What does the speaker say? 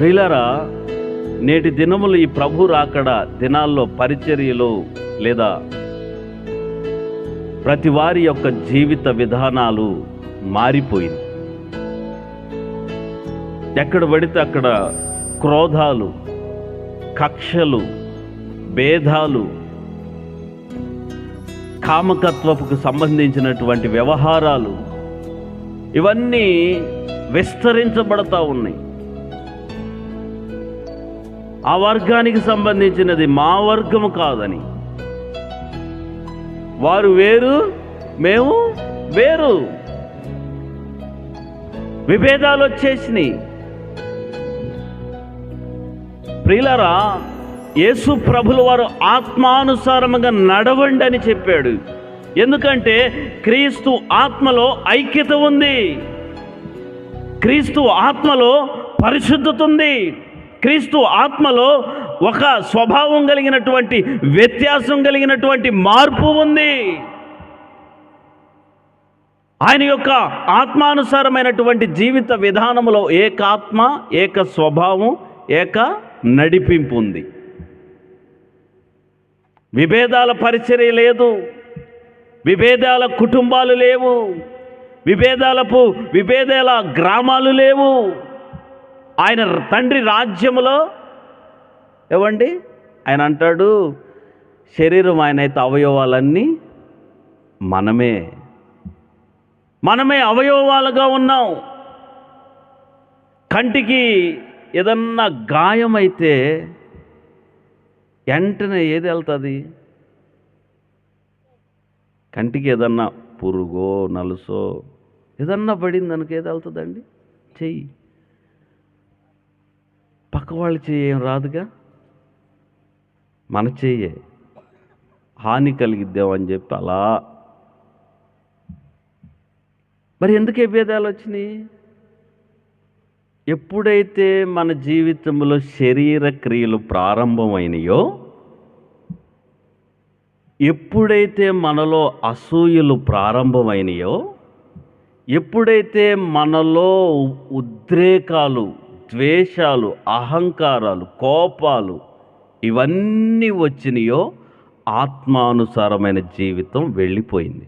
ప్రియులారా, నేటి దినములు ఈ ప్రభు రాకడ దినాల్లో పరిచర్యలు లేదా ప్రతి వారి యొక్క జీవిత విధానాలు మారిపోయింది. ఎక్కడ పడితే అక్కడ క్రోధాలు, కక్షలు, భేదాలు, కామకత్వపుకు సంబంధించినటువంటి వ్యవహారాలు ఇవన్నీ విస్తరించబడతా ఉన్నాయి. ఆ వర్గానికి సంబంధించినది మా వర్గము కాదని, వారు వేరు మేము వేరు, విభేదాలు వచ్చేసినాయి. ప్రియులారా, యేసు ప్రభుల వారు ఆత్మానుసారముగా నడవండి అని చెప్పాడు. ఎందుకంటే క్రీస్తు ఆత్మలో ఐక్యత ఉంది, క్రీస్తు ఆత్మలో పరిశుద్ధత ఉంది, క్రీస్తు ఆత్మలో ఒక స్వభావం కలిగినటువంటి వ్యత్యాసం కలిగినటువంటి మార్పు ఉంది. ఆయన యొక్క ఆత్మానుసారమైనటువంటి జీవిత విధానంలో ఏకాత్మ, ఏక స్వభావం, ఏక నడిపింపు ఉంది. విభేదాల పరిచర్య లేదు, విభేదాల కుటుంబాలు లేవు, విభేదాల గ్రామాలు లేవు. ఆయన తండ్రి రాజ్యములో ఏవండి, ఆయన అంటాడు, శరీరం ఆయన అయితే అవయవాలన్నీ మనమే అవయవాలుగా ఉన్నాం. కంటికి ఏదన్నా గాయమైతే వెంటనే ఏది వెళ్తుంది? కంటికి ఏదన్నా పురుగో నలుసో ఏదన్నా పడింది దానికి ఏది వెళ్తుందండి? చెయ్యి. పక్క వాళ్ళు చెయ్యి ఏం రాదుగా, మన చెయ్యే హాని కలిగిద్దామని చెప్పి అలా. మరి ఎందుకు భేదాలు వచ్చినాయి? ఎప్పుడైతే మన జీవితంలో శరీర క్రియలు ప్రారంభమైనయో, ఎప్పుడైతే మనలో అసూయలు ప్రారంభమైనయో, ఎప్పుడైతే మనలో ఉద్రేకాలు, ద్వేషాలు, అహంకారాలు, కోపాలు ఇవన్నీ వచ్చినాయో ఆత్మానుసారమైన జీవితం వెళ్ళిపోయింది.